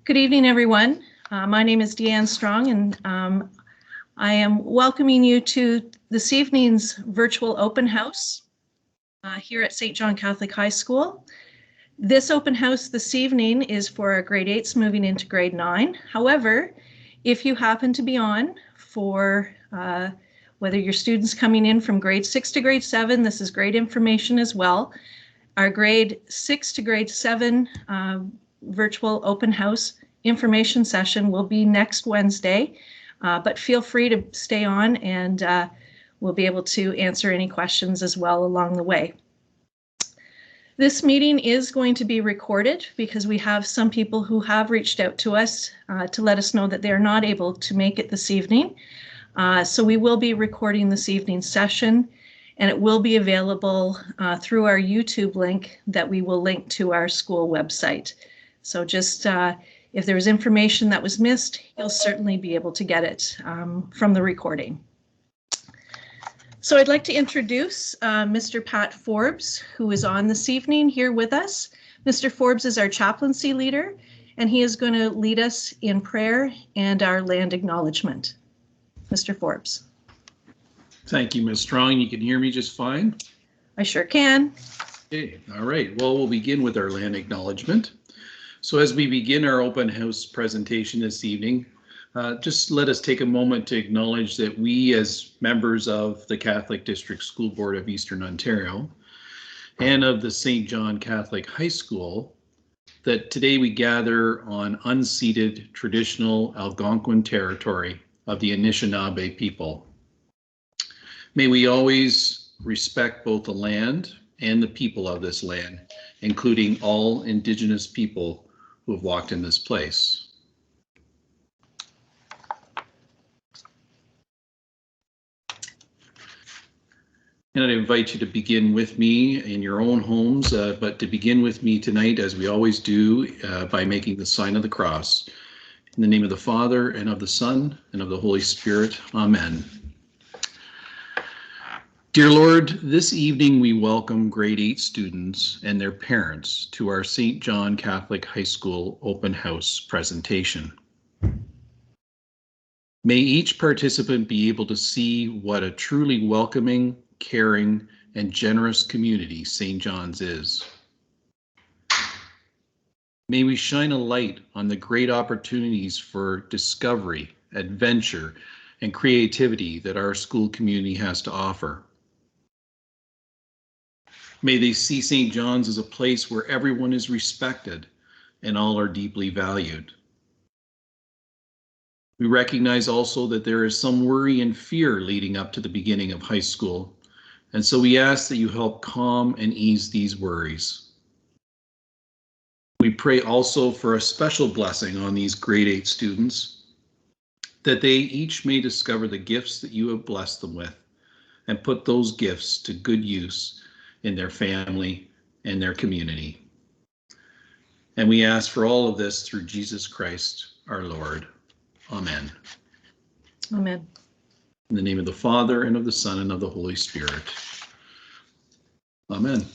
Good evening, everyone. My name is Deanne Strong, and I am welcoming you to this evening's virtual open house here at St. John Catholic High School. This open house this evening is for our grade 8s moving into grade 9. However, if you happen to be on for whether your students coming in from grade 6 to grade 7, this is great information as well. Our grade 6 to grade 7 virtual open house information session will be next Wednesday, but feel free to stay on and we'll be able to answer any questions as well along the way. This meeting is going to be recorded because we have some people who have reached out to us to let us know that they're not able to make it this evening. So we will be recording this evening's session, and it will be available through our YouTube link that we will link to our school website. So just if there's information that was missed, you'll certainly be able to get it from the recording. So I'd like to introduce Mr. Pat Forbes, who is on this evening here with us. Mr. Forbes is our chaplaincy leader, and he is going to lead us in prayer and our land acknowledgement. Mr. Forbes. Thank you, Ms. Strong. You can hear me just fine? I sure can. Okay, all right. Well, we'll begin with our land acknowledgement. So as we begin our open house presentation this evening, just let us take a moment to acknowledge that we, as members of the Catholic District School Board of Eastern Ontario and of the St. John Catholic High School, that today we gather on unceded traditional Algonquin territory of the Anishinaabe people. May we always respect both the land and the people of this land, including all Indigenous people who have walked in this place. And I invite you to begin with me in your own homes, but to begin with me tonight, as we always do, by making the sign of the cross. In the name of the Father, and of the Son, and of the Holy Spirit. Amen. Dear Lord, this evening we welcome grade 8 students and their parents to our St. John Catholic High School open house presentation. May each participant be able to see what a truly welcoming, caring, and generous community St. John's is. May we shine a light on the great opportunities for discovery, adventure, and creativity that our school community has to offer. May they see St. John's as a place where everyone is respected and all are deeply valued. We recognize also that there is some worry and fear leading up to the beginning of high school, and so we ask that you help calm and ease these worries. We pray also for a special blessing on these grade 8 students, that they each may discover the gifts that you have blessed them with and put those gifts to good use in their family and their community. And we ask for all of this through Jesus Christ, our Lord. Amen. Amen. In the name of the Father, and of the Son, and of the Holy Spirit. Amen.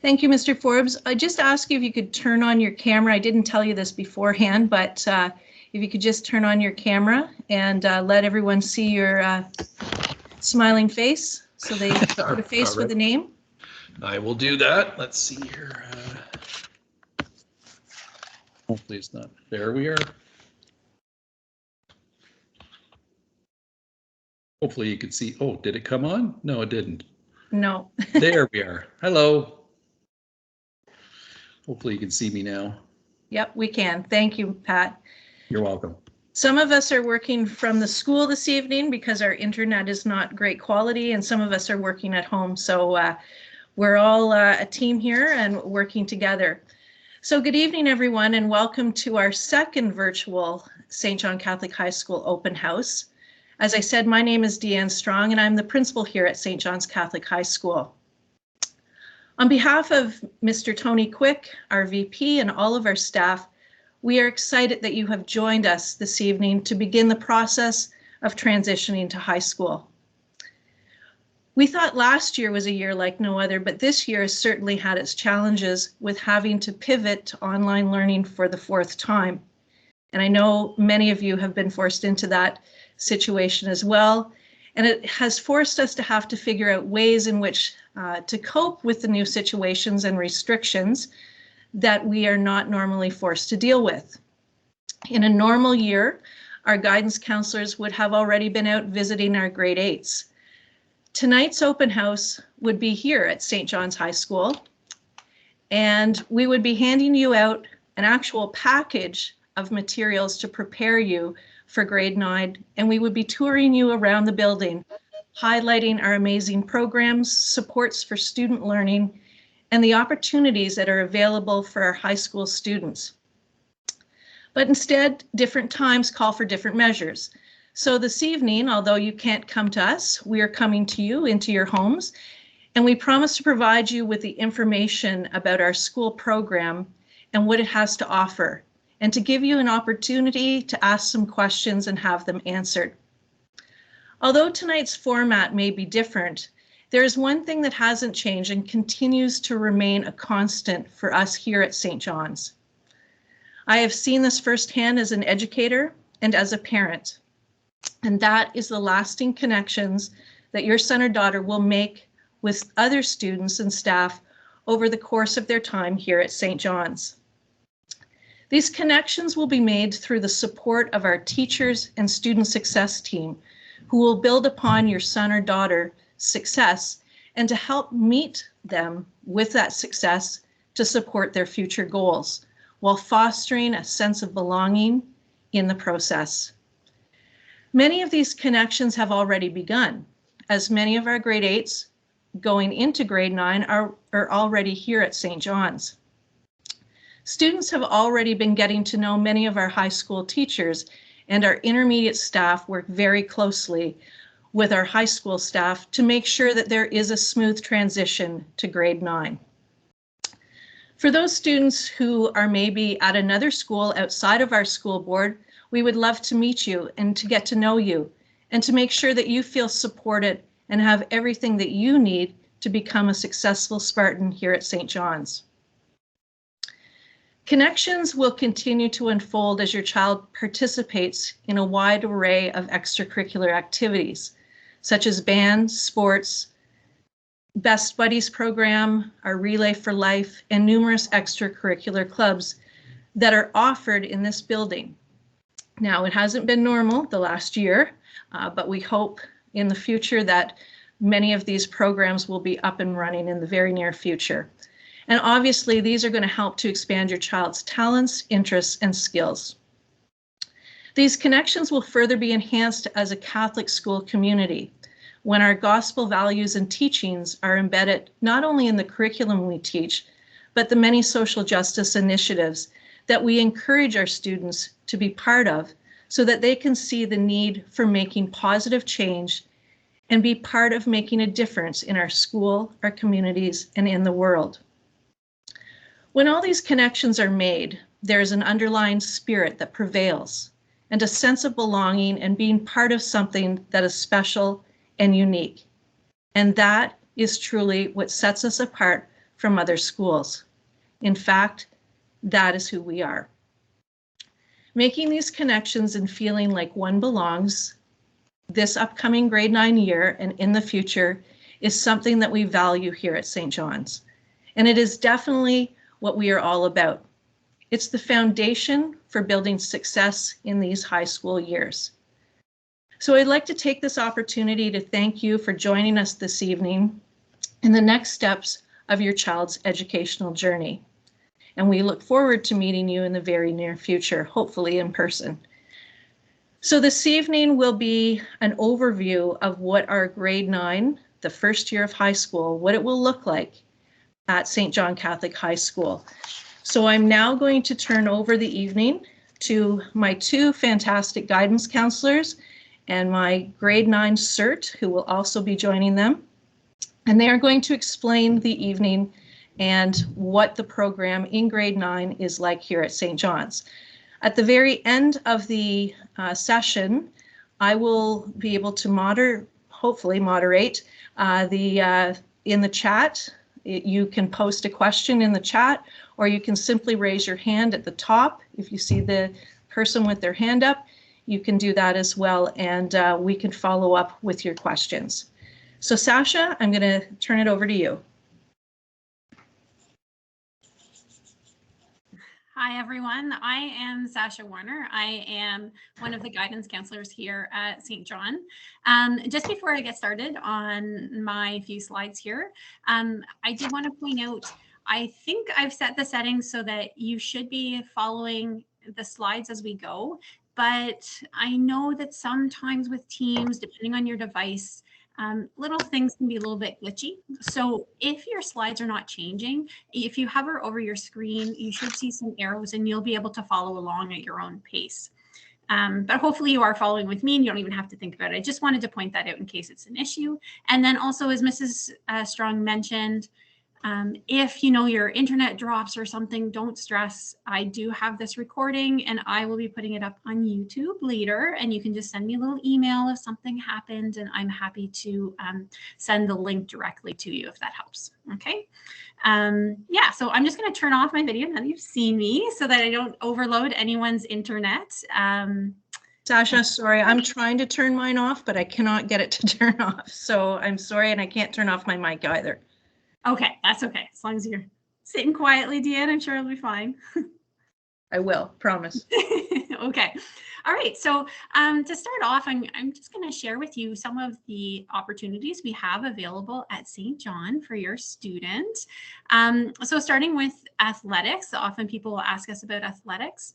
Thank you, Mr. Forbes. I just ask you if you could turn on your camera. I didn't tell you this beforehand, but if you could just turn on your camera and let everyone see your smiling face, so they put a face with a name. I will do that. Let's see here. Hopefully it's not. There we are. Hopefully you can see. Oh, did it come on? No, it didn't. No. There we are. Hello. Hopefully you can see me now. Yep, we can. Thank you, Pat. You're welcome. Some of us are working from the school this evening because our internet is not great quality, and some of us are working at home. So We're all a team here and working together. So good evening, everyone, and welcome to our second virtual St. John Catholic High School open house. As I said, my name is Deanne Strong, and I'm the principal here at St. John's Catholic High School. On behalf of Mr. Tony Quick, our VP, and all of our staff, we are excited that you have joined us this evening to begin the process of transitioning to high school. We thought last year was a year like no other, but this year has certainly had its challenges with having to pivot to online learning for the fourth time. And I know many of you have been forced into that situation as well. And it has forced us to have to figure out ways in which to cope with the new situations and restrictions that we are not normally forced to deal with. In a normal year, our guidance counselors would have already been out visiting our grade 8s. Tonight's open house would be here at St. John's High School, and we would be handing you out an actual package of materials to prepare you for grade 9, and we would be touring you around the building, highlighting our amazing programs, supports for student learning, and the opportunities that are available for our high school students. But instead, different times call for different measures. So this evening, although you can't come to us, we are coming to you into your homes, and we promise to provide you with the information about our school program and what it has to offer, and to give you an opportunity to ask some questions and have them answered. Although tonight's format may be different, there is one thing that hasn't changed and continues to remain a constant for us here at St. John's. I have seen this firsthand as an educator and as a parent. And that is the lasting connections that your son or daughter will make with other students and staff over the course of their time here at St. John's. These connections will be made through the support of our teachers and student success team, who will build upon your son or daughter's success and to help meet them with that success to support their future goals, while fostering a sense of belonging in the process. Many of these connections have already begun, as many of our grade 8s going into grade 9 are already here at St. John's. Students have already been getting to know many of our high school teachers, and our intermediate staff work very closely with our high school staff to make sure that there is a smooth transition to grade 9. For those students who are maybe at another school outside of our school board, we would love to meet you and to get to know you and to make sure that you feel supported and have everything that you need to become a successful Spartan here at St. John's. Connections will continue to unfold as your child participates in a wide array of extracurricular activities, such as band, sports, Best Buddies program, our Relay for Life, and numerous extracurricular clubs that are offered in this building. Now, it hasn't been normal the last year, but we hope in the future that many of these programs will be up and running in the very near future. And obviously, these are going to help to expand your child's talents, interests, and skills. These connections will further be enhanced as a Catholic school community when our gospel values and teachings are embedded not only in the curriculum we teach, but the many social justice initiatives that we encourage our students to be part of so that they can see the need for making positive change and be part of making a difference in our school, our communities, and in the world. When all these connections are made, there is an underlying spirit that prevails and a sense of belonging and being part of something that is special and unique. And that is truly what sets us apart from other schools. In fact, that is who we are. Making these connections and feeling like one belongs this upcoming grade 9 year and in the future is something that we value here at St. John's. And it is definitely what we are all about. It's the foundation for building success in these high school years. So I'd like to take this opportunity to thank you for joining us this evening in the next steps of your child's educational journey. And we look forward to meeting you in the very near future, hopefully in person. So this evening will be an overview of what our grade 9, the first year of high school, what it will look like, at St. John Catholic High School. So I'm now going to turn over the evening to my two fantastic guidance counselors and my grade 9 CERT, who will also be joining them. And they are going to explain the evening and what the program in grade 9 is like here at St. John's. At the very end of the session, I will be able to hopefully moderate in the chat. You can post a question in the chat, or you can simply raise your hand at the top. If you see the person with their hand up, you can do that as well, and we can follow up with your questions. So Sasha, I'm going to turn it over to you. Hi, everyone. I am Sasha Warner. I am one of the guidance counselors here at St. John. Just before I get started on my few slides here, I did want to point out, I think I've set the settings so that you should be following the slides as we go, but I know that sometimes with Teams, depending on your device, little things can be a little bit glitchy. So if your slides are not changing, if you hover over your screen, you should see some arrows and you'll be able to follow along at your own pace. But hopefully you are following with me and you don't even have to think about it. I just wanted to point that out in case it's an issue. And then also, as Mrs. Strong mentioned, if your internet drops or something, don't stress. I do have this recording and I will be putting it up on YouTube later, and you can just send me a little email if something happened, and I'm happy to send the link directly to you if that helps. Okay. Yeah, so I'm just going to turn off my video now that you've seen me so that I don't overload anyone's internet. Sasha, sorry, I'm trying to turn mine off, but I cannot get it to turn off. So I'm sorry, and I can't turn off my mic either. Okay, that's okay. As long as you're sitting quietly, Deanne, I'm sure it'll be fine. I will, promise. Okay. All right. So to start off, I'm just going to share with you some of the opportunities we have available at St. John for your student. So starting with athletics, often people will ask us about athletics.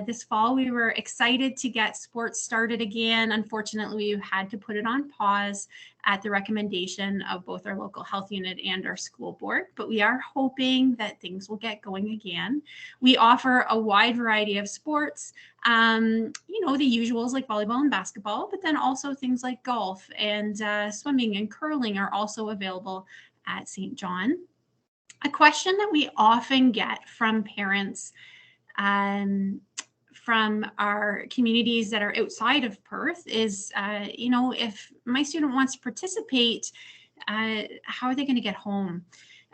This fall, we were excited to get sports started again. Unfortunately, we had to put it on pause at the recommendation of both our local health unit and our school board, but we are hoping that things will get going again. We offer a wide variety of sports, the usuals like volleyball and basketball, but then also things like golf and swimming and curling are also available at St. John. A question that we often get from parents from our communities that are outside of Perth is, if my student wants to participate, how are they going to get home?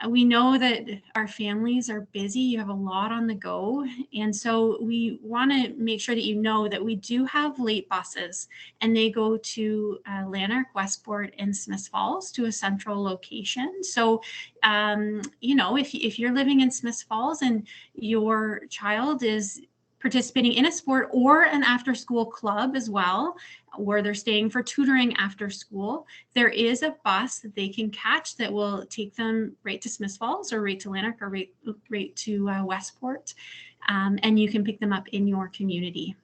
We know that our families are busy. You have a lot on the go. And so we want to make sure that you know that we do have late buses, and they go to Lanark, Westport, and Smiths Falls to a central location. So, if you're living in Smiths Falls and your child is participating in a sport or an after-school club as well, where they're staying for tutoring after school, there is a bus that they can catch that will take them right to Smiths Falls or right to Lanark or right to Westport, and you can pick them up in your community.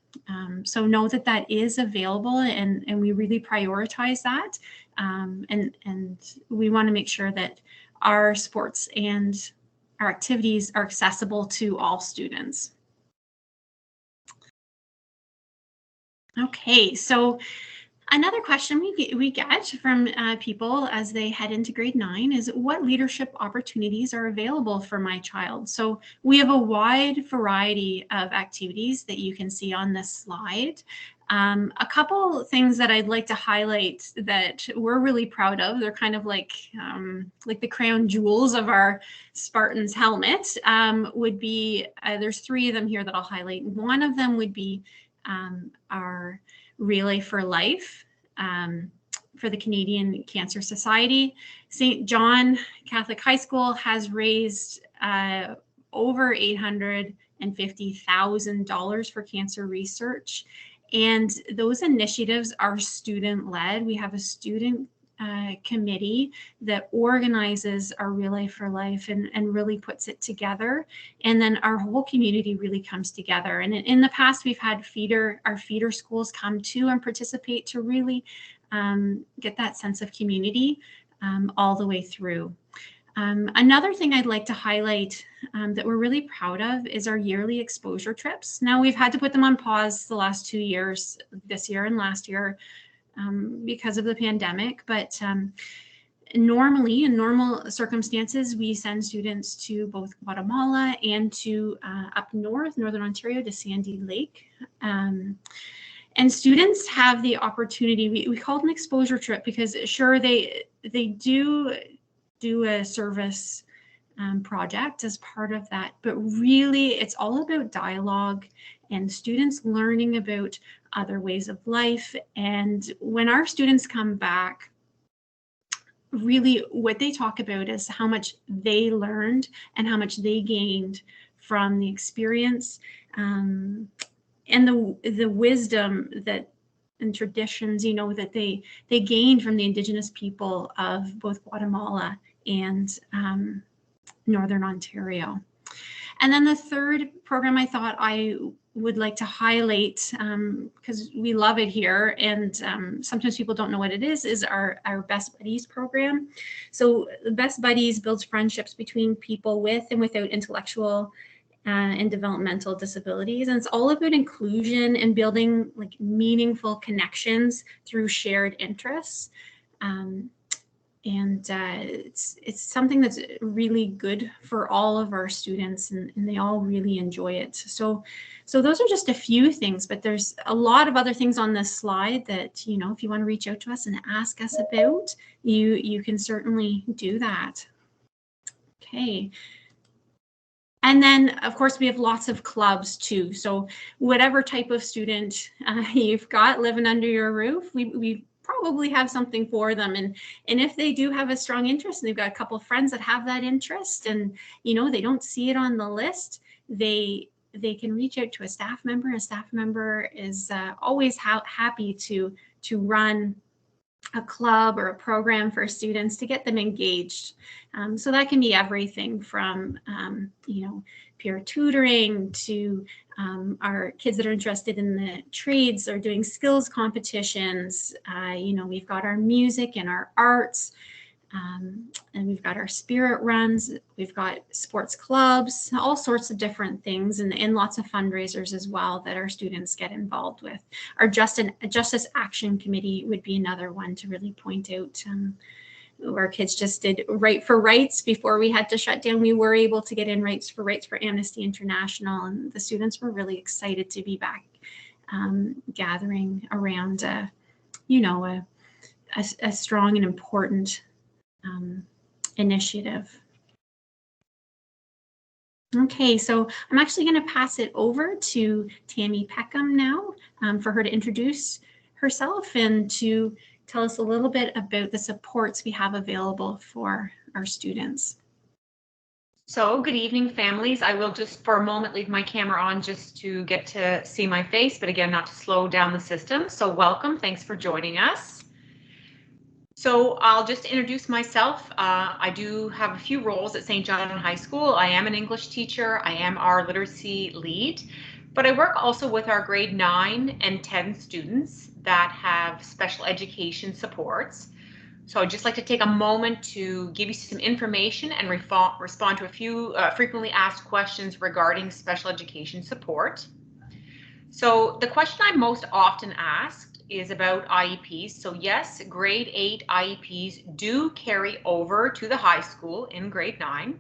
So know that that is available, and we really prioritize that, and we want to make sure that our sports and our activities are accessible to all students. Okay, so another question we get from people as they head into grade 9 is, what leadership opportunities are available for my child? So we have a wide variety of activities that you can see on this slide. A couple things that I'd like to highlight that we're really proud of, they're kind of like the crown jewels of our Spartans helmet, would be, there's 3 of them here that I'll highlight. One of them would be our Relay for Life for the Canadian Cancer Society. St. John Catholic High School has raised over $850,000 for cancer research. And those initiatives are student-led. We have a student committee that organizes our Relay for Life and really puts it together. And then our whole community really comes together. And in the past, we've had our feeder schools come to and participate to really get that sense of community all the way through. Another thing I'd like to highlight that we're really proud of is our yearly exposure trips. Now, we've had to put them on pause the last 2 years, this year and last year, because of the pandemic, but normally, in normal circumstances, we send students to both Guatemala and to up north, Northern Ontario, to Sandy Lake. And students have the opportunity, we call it an exposure trip because sure, they do a service project as part of that, but really it's all about dialogue and students learning about other ways of life. And when our students come back, really what they talk about is how much they learned and how much they gained from the experience, and the wisdom that and traditions, you know, that they gained from the Indigenous people of both Guatemala and Northern Ontario. And then the third program I thought I would like to highlight, because we love it here, and sometimes people don't know what it is our Best Buddies program. So the Best Buddies builds friendships between people with and without intellectual and developmental disabilities. And it's all about inclusion and building like meaningful connections through shared interests. It's something that's really good for all of our students, and they all really enjoy it. So those are just a few things, but there's a lot of other things on this slide that, you know, if you want to reach out to us and ask us about, you can certainly do that. Okay. And then, of course, we have lots of clubs too. So whatever type of student you've got living under your roof, we probably have something for them. And if they do have a strong interest and they've got a couple of friends that have that interest and, you know, they don't see it on the list, they can reach out to a staff member. A staff member is always happy to run a club or a program for students to get them engaged. So that can be everything from, you know, peer tutoring to our kids that are interested in the trades or doing skills competitions. You know, we've got our music and our arts, and we've got our spirit runs, we've got sports clubs, all sorts of different things, and lots of fundraisers as well that our students get involved with. Our Justice Action Committee would be another one to really point out. Our kids just did Right for Rights before we had to shut down. We were able to get in Rights for Amnesty International, and the students were really excited to be back gathering around, you know, a strong and important initiative. Okay, so I'm actually going to pass it over to Tammy Peckham now for her to introduce herself and to tell us a little bit about the supports we have available for our students. So good evening, families. I will just for a moment leave my camera on just to get to see my face, but again, not to slow down the system. So welcome, thanks for joining us. So I'll just introduce myself. I do have a few roles at St. John High School. I am an English teacher. I am our literacy lead, but I work also with our grade 9 and 10 students that have special education supports. So I'd just like to take a moment to give you some information and respond to a few frequently asked questions regarding special education support. So the question I'm most often asked is about IEPs. So yes, grade 8 IEPs do carry over to the high school in grade 9.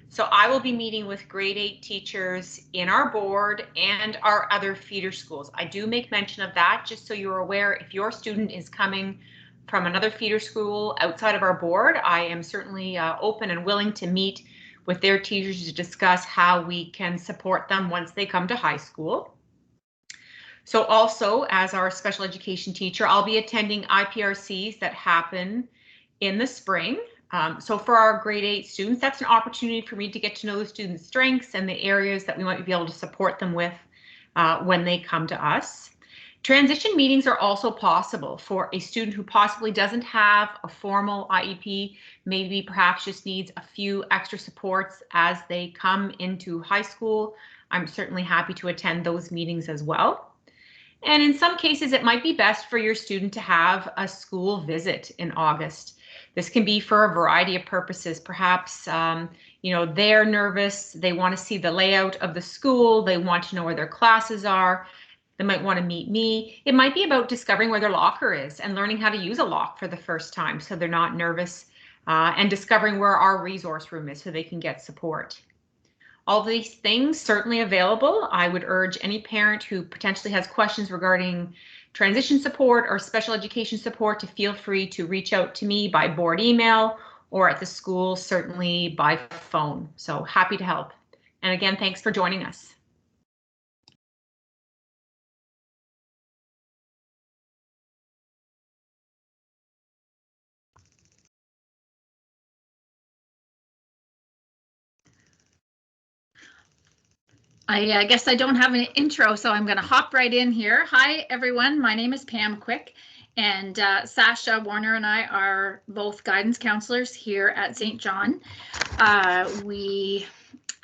So I will be meeting with grade 8 teachers in our board and our other feeder schools. I do make mention of that just so you're aware. If your student is coming from another feeder school outside of our board, I am certainly open and willing to meet with their teachers to discuss how we can support them once they come to high school. So also, as our special education teacher, I'll be attending IPRCs that happen in the spring. So for our grade 8 students, that's an opportunity for me to get to know the students' strengths and the areas that we might be able to support them with when they come to us. Transition meetings are also possible for a student who possibly doesn't have a formal IEP, maybe perhaps just needs a few extra supports as they come into high school. I'm certainly happy to attend those meetings as well. And in some cases, it might be best for your student to have a school visit in August. This can be for a variety of purposes. Perhaps, you know, they're nervous, they want to see the layout of the school, they want to know where their classes are, they might want to meet me. It might be about discovering where their locker is and learning how to use a lock for the first time so they're not nervous, and discovering where our resource room is so they can get support. All of these things certainly available. I would urge any parent who potentially has questions regarding transition support or special education support to feel free to reach out to me by board email or at the school, certainly by phone. So happy to help. And again, thanks for joining us. I guess I don't have an intro, so I'm going to hop right in here. Hi, everyone. My name is Pam Quick, and Sasha Warner and I are both guidance counselors here at St. John. We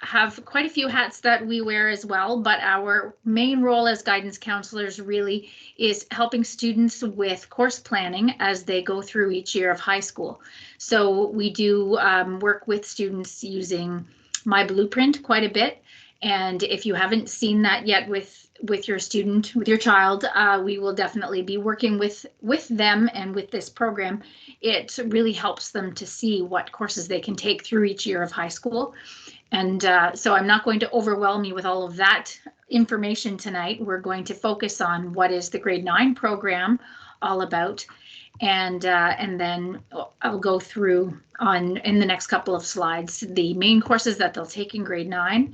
have quite a few hats that we wear as well, but our main role as guidance counselors really is helping students with course planning as they go through each year of high school. So we do work with students using My Blueprint quite a bit. And if you haven't seen that yet with your student, with your child, we will definitely be working with them and with this program. It really helps them to see what courses they can take through each year of high school. And so I'm not going to overwhelm you with all of that information tonight. We're going to focus on what is the grade 9 program all about. And then I'll go through in the next couple of slides the main courses that they'll take in grade 9.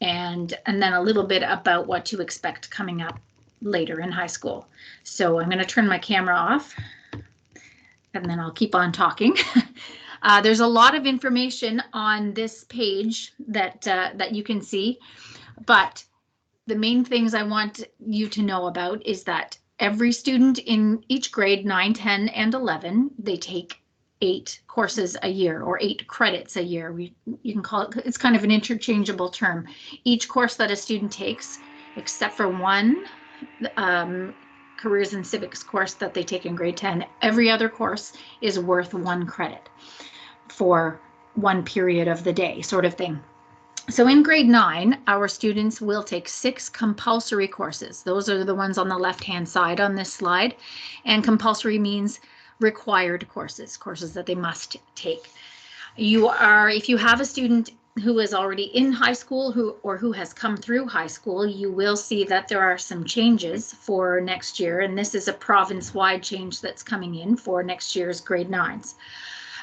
And then a little bit about what to expect coming up later in high school. So I'm going to turn my camera off and then I'll keep on talking. There's a lot of information on this page that you can see, but the main things I want you to know about is that every student in each grade 9, 10, and 11, they take 8 courses a year or 8 credits a year. You can call it, it's kind of an interchangeable term. Each course that a student takes, except for one careers and civics course that they take in grade 10, every other course is worth 1 credit for 1 period of the day, sort of thing. So in grade 9, our students will take 6 compulsory courses. Those are the ones on the left-hand side on this slide. And compulsory means required courses that they must take. If you have a student who is already in high school who has come through high school, you will see that there are some changes for next year. And this is a province-wide change that's coming in for next year's grade 9s.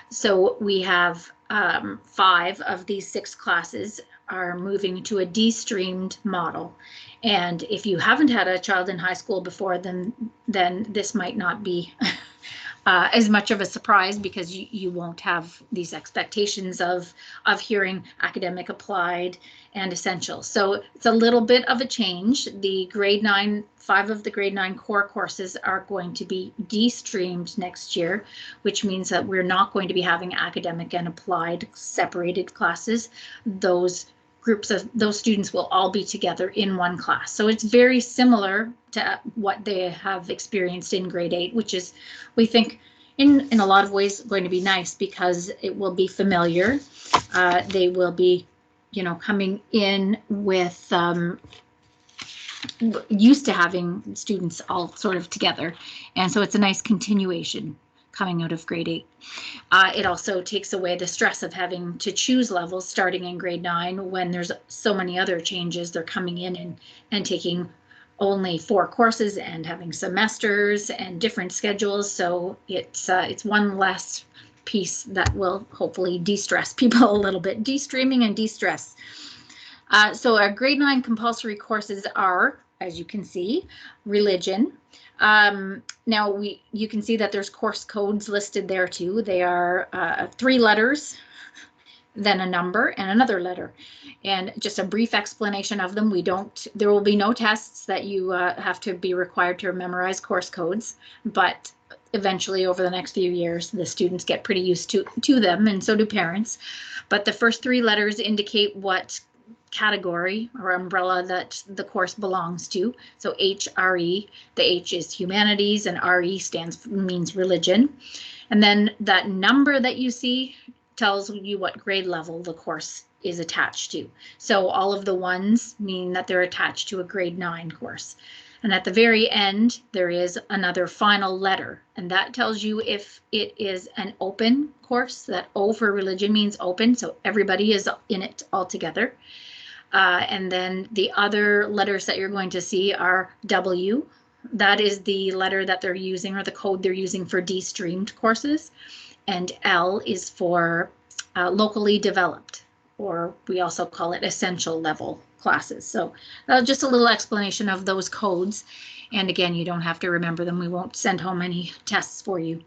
So we have 5 of these 6 classes are moving to a de-streamed model. And if you haven't had a child in high school before, then this might not be as much of a surprise, because you won't have these expectations of hearing academic, applied, and essential. So it's a little bit of a change. The grade 9, 5 of the grade 9 core courses are going to be de-streamed next year, which means that we're not going to be having academic and applied separated classes. Those students will all be together in 1 class. So it's very similar to what they have experienced in grade 8, which is, we think, in a lot of ways going to be nice, because it will be familiar. They will be, coming in with used to having students all sort of together. And so it's a nice continuation coming out of grade 8. It also takes away the stress of having to choose levels starting in grade 9 when there's so many other changes. They're coming in and taking only 4 courses and having semesters and different schedules. So it's one less piece that will hopefully de-stress people a little bit. De-streaming and de-stress. So our grade 9 compulsory courses are, as you can see, religion. Now you can see that there's course codes listed there too. They are 3 letters, then a number and another letter. And just a brief explanation of them. There will be no tests that you have to be required to memorize course codes, but eventually over the next few years, the students get pretty used to them, and so do parents. But the first 3 letters indicate what category or umbrella that the course belongs to. So HRE, the H is humanities and RE means religion. And then that number that you see tells you what grade level the course is attached to. So all of the ones mean that they're attached to a grade 9 course. And at the very end, there is another final letter, and that tells you if it is an open course. That O for religion means open, so everybody is in it all together. And then the other letters that you're going to see are W. That is the letter that they're using, or the code they're using for de-streamed courses. And L is for locally developed, or we also call it essential level classes. So just a little explanation of those codes. And again, you don't have to remember them. We won't send home any tests for you.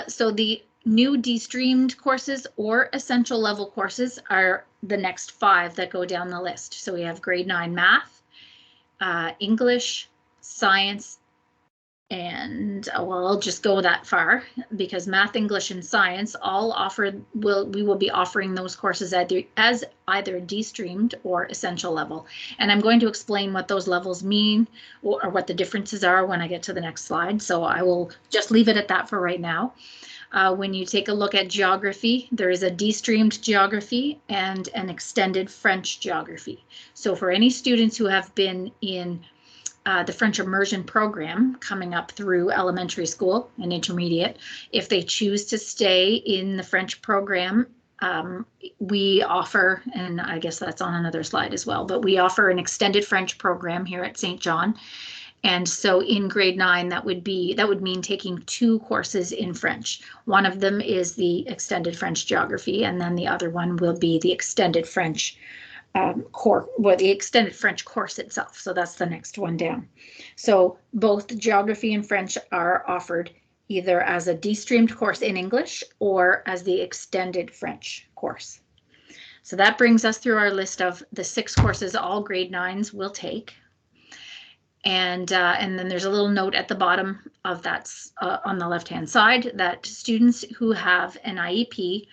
So the new de-streamed courses or essential level courses are the next 5 that go down the list. So we have grade 9 math, English, science, and well, I'll just go that far because math, English, and science all we will be offering those courses as either de-streamed or essential level. And I'm going to explain what those levels mean or what the differences are when I get to the next slide. So I will just leave it at that for right now. When you take a look at geography, there is a de-streamed geography and an extended French geography. So for any students who have been in the French immersion program coming up through elementary school and intermediate, if they choose to stay in the French program, we offer, and I guess that's on another slide as well, but we offer an extended French program here at St. John. And so in grade 9, that would mean taking 2 courses in French. One of them is the extended French geography, and then the other one will be the extended French the extended French course itself. So that's the next one down. So both geography and French are offered either as a de-streamed course in English or as the extended French course. So that brings us through our list of the 6 courses all grade 9s will take. And then there's a little note at the bottom of that on the left-hand side that students who have an IEP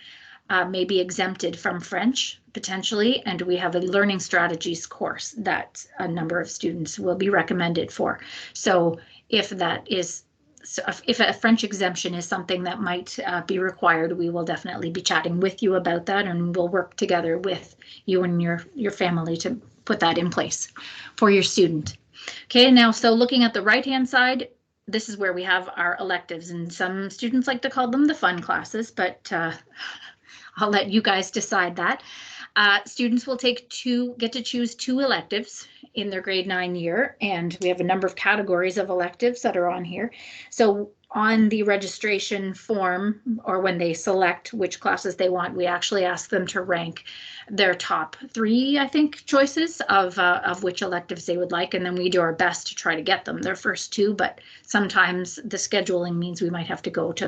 may be exempted from French potentially, and we have a learning strategies course that a number of students will be recommended for. So if a French exemption is something that might be required, we will definitely be chatting with you about that, and we'll work together with you and your family to put that in place for your student. Okay, now so looking at the right-hand side, this is where we have our electives, and some students like to call them the fun classes, but I'll let you guys decide that. Students will get to choose 2 electives in their grade 9 year, and we have a number of categories of electives that are on here. So on the registration form, or when they select which classes they want, we actually ask them to rank their top 3, I think, choices of which electives they would like, and then we do our best to try to get them their first 2, but sometimes the scheduling means we might have to go to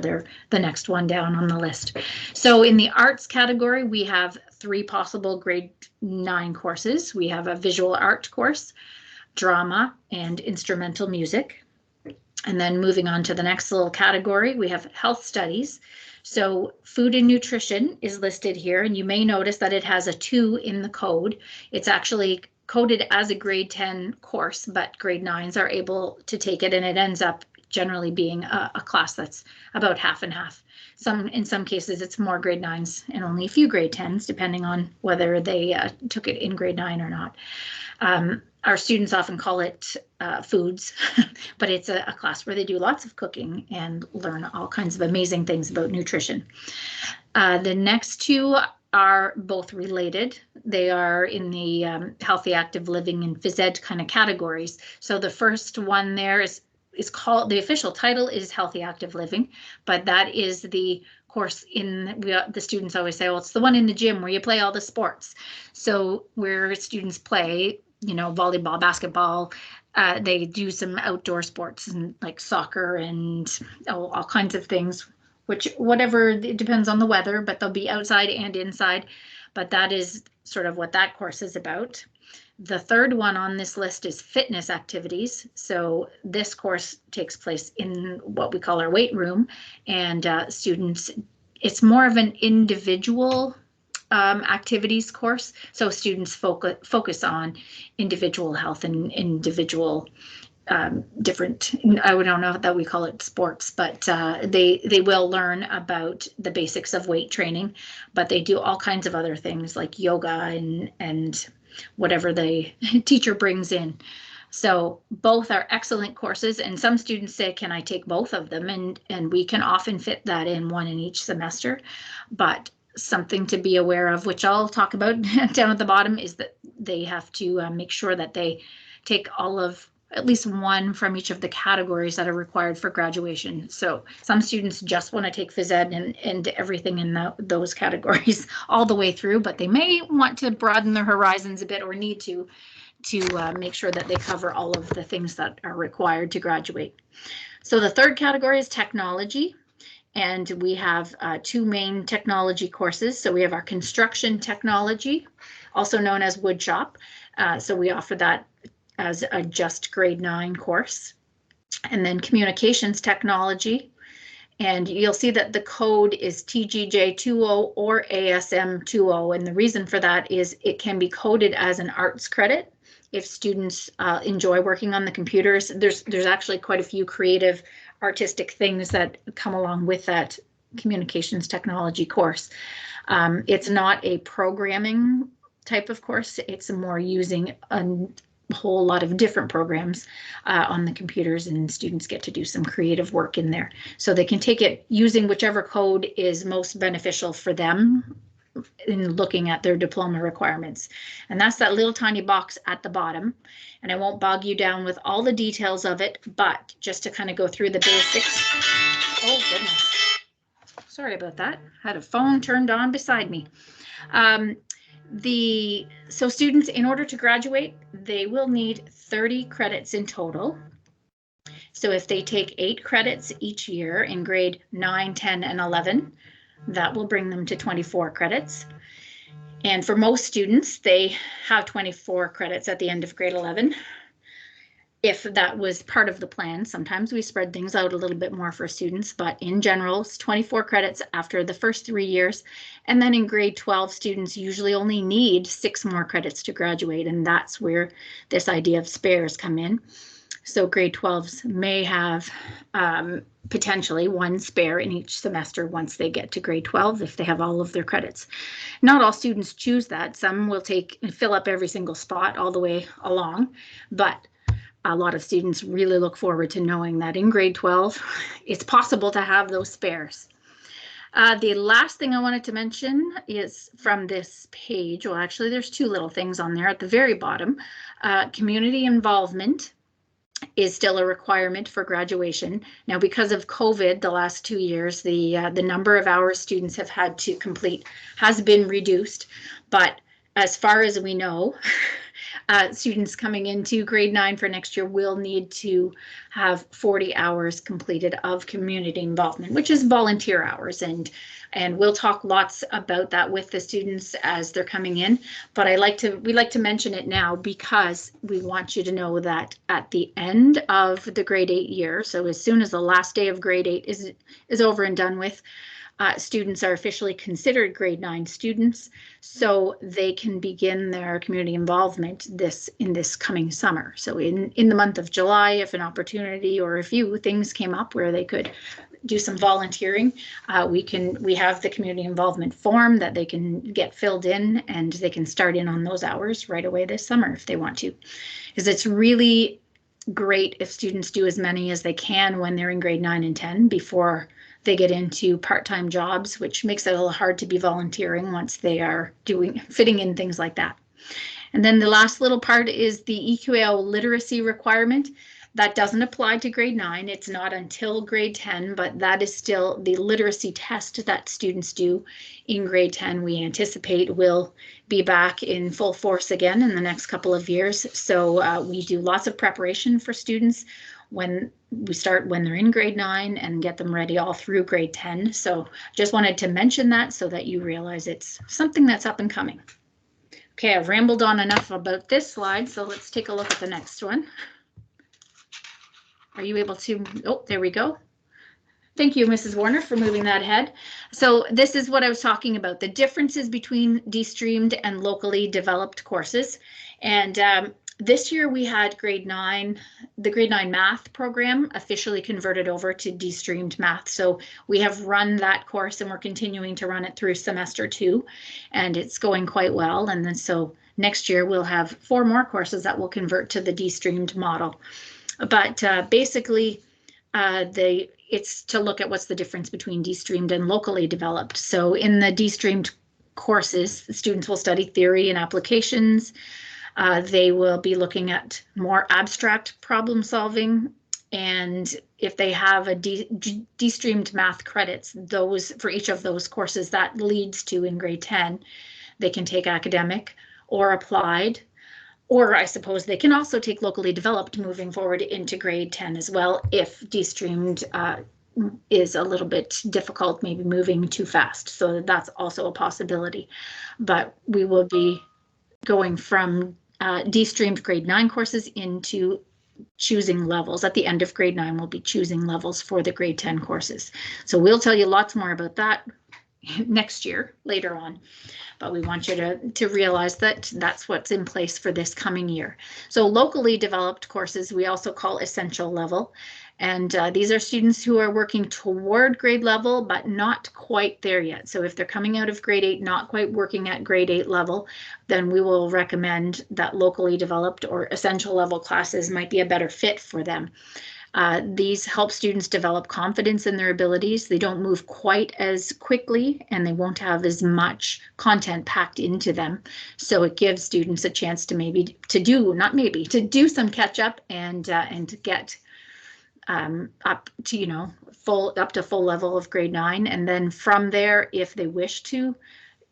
the next one down on the list. So in the arts category, we have 3 possible grade 9 courses. We have a visual art course, drama, and instrumental music. And then moving on to the next little category, we have health studies. So food and nutrition is listed here, and you may notice that it has a 2 in the code. It's actually coded as a grade 10 course, but grade 9s are able to take it, and it ends up generally being a class that's about half and half. In some cases, it's more grade 9s and only a few grade 10s, depending on whether they took it in grade 9 or not. Our students often call it foods, but it's a class where they do lots of cooking and learn all kinds of amazing things about nutrition. The next 2 are both related. They are in the healthy active living and phys ed kind of categories. So the first one there is called, the official title is Healthy Active Living, but that is the course the students always say, well, it's the one in the gym where you play all the sports. So where students play, volleyball, basketball, they do some outdoor sports and like soccer and all kinds of things, it depends on the weather, but they'll be outside and inside. But that is sort of what that course is about. The third one on this list is fitness activities. So this course takes place in what we call our weight room, and students, it's more of an individual activities course. So students focus on individual health and individual different, I don't know that we call it sports, but they will learn about the basics of weight training, but they do all kinds of other things like yoga and whatever the teacher brings in. So both are excellent courses, and some students say, can I take both of them? And we can often fit that in, one in each semester. But something to be aware of, which I'll talk about down at the bottom, is that they have to make sure that they take at least one from each of the categories that are required for graduation. So some students just want to take phys ed and everything in those categories all the way through, but they may want to broaden their horizons a bit, or need to make sure that they cover all of the things that are required to graduate. So the third category is technology, and we have two main technology courses. So we have our construction technology, also known as wood shop. So we offer that as a just grade 9 course. And then communications technology, and you'll see that the code is TGJ 20 or ASM 20, and the reason for that is it can be coded as an arts credit if students enjoy working on the computers. There's actually quite a few creative artistic things that come along with that communications technology course. It's not a programming type of course. It's more using a whole lot of different programs on the computers, and students get to do some creative work in there. So they can take it using whichever code is most beneficial for them in looking at their diploma requirements. And that's that little tiny box at the bottom. And I won't bog you down with all the details of it, but just to kind of go through the basics. Oh goodness. Sorry about that. Had a phone turned on beside me. So students, in order to graduate, they will need 30 credits in total. So if they take 8 credits each year in grade 9, 10, and 11, that will bring them to 24 credits. And for most students, they have 24 credits at the end of grade 11. If that was part of the plan, sometimes we spread things out a little bit more for students, but in general, it's 24 credits after the first 3 years. And then in grade 12, students usually only need 6 more credits to graduate, and that's where this idea of spares come in. So grade 12s may have potentially 1 spare in each semester once they get to grade 12 if they have all of their credits. Not all students choose that. Some will fill up every single spot all the way along, but a lot of students really look forward to knowing that in grade 12, it's possible to have those spares. The last thing I wanted to mention is from this page. Well, actually, there's 2 little things on there at the very bottom. Community involvement is still a requirement for graduation. Now, because of COVID, the last 2 years, the number of hours students have had to complete has been reduced. But as far as we know, students coming into grade 9 for next year will need to have 40 hours completed of community involvement, which is volunteer hours. And we'll talk lots about that with the students as they're coming in. But we like to mention it now because we want you to know that at the end of the grade 8 year, so as soon as the last day of grade 8 is over and done with, students are officially considered grade 9 students, so they can begin their community involvement in this coming summer. So in the month of July, if an opportunity or a few things came up where they could do some volunteering, we have the community involvement form that they can get filled in, and they can start in on those hours right away this summer if they want to, because it's really great if students do as many as they can when they're in grade 9 and 10 before they get into part-time jobs, which makes it a little hard to be volunteering once they are fitting in things like that. And then the last little part is the EQAO literacy requirement. That doesn't apply to grade 9. It's not until grade 10, but that is still the literacy test that students do in grade 10. We anticipate will be back in full force again in the next couple of years. So we do lots of preparation for students when they're in grade 9 and get them ready all through grade 10. So just wanted to mention that so that you realize it's something that's up and coming. Okay, I've rambled on enough about this slide, so let's take a look at the next one. Are you able to, oh, there we go. Thank you, Mrs. Warner, for moving that ahead. So this is what I was talking about, the differences between de-streamed and locally developed courses. And This year we had grade 9, the grade 9 math program officially converted over to de-streamed math. So we have run that course and we're continuing to run it through semester 2, and it's going quite well. And then so next year we'll have 4 more courses that will convert to the de-streamed model. But basically it's to look at what's the difference between de-streamed and locally developed. So in the de-streamed courses, the students will study theory and applications. They will be looking at more abstract problem solving, and if they have a de-streamed math credits, those for each of those courses that leads to in grade 10, they can take academic or applied, or I suppose they can also take locally developed moving forward into grade 10 as well if de-streamed is a little bit difficult, maybe moving too fast. So that's also a possibility, but we will be going from de-streamed grade 9 courses into choosing levels. At the end of grade 9, we'll be choosing levels for the grade 10 courses. So we'll tell you lots more about that next year, later on. But we want you to realize that that's what's in place for this coming year. So locally developed courses, we also call essential level. And these are students who are working toward grade level, but not quite there yet. So if they're coming out of grade 8, not quite working at grade 8 level, then we will recommend that locally developed or essential level classes might be a better fit for them. These help students develop confidence in their abilities. They don't move quite as quickly and they won't have as much content packed into them. So it gives students a chance to to do some catch up and get up to, up to full level of grade 9. And then from there, if they wish to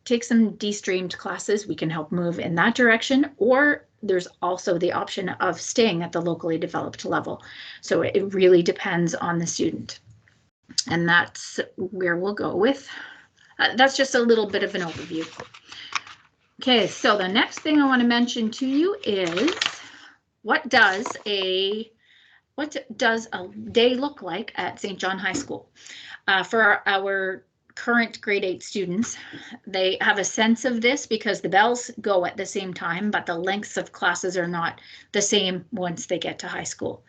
take some de-streamed classes, we can help move in that direction, or there's also the option of staying at the locally developed level. So it really depends on the student. And that's where we'll go with. That's just a little bit of an overview. Okay, so the next thing I want to mention to you is what does a day look like at St. John High School? For our current grade 8 students, they have a sense of this because the bells go at the same time, but the lengths of classes are not the same once they get to high school.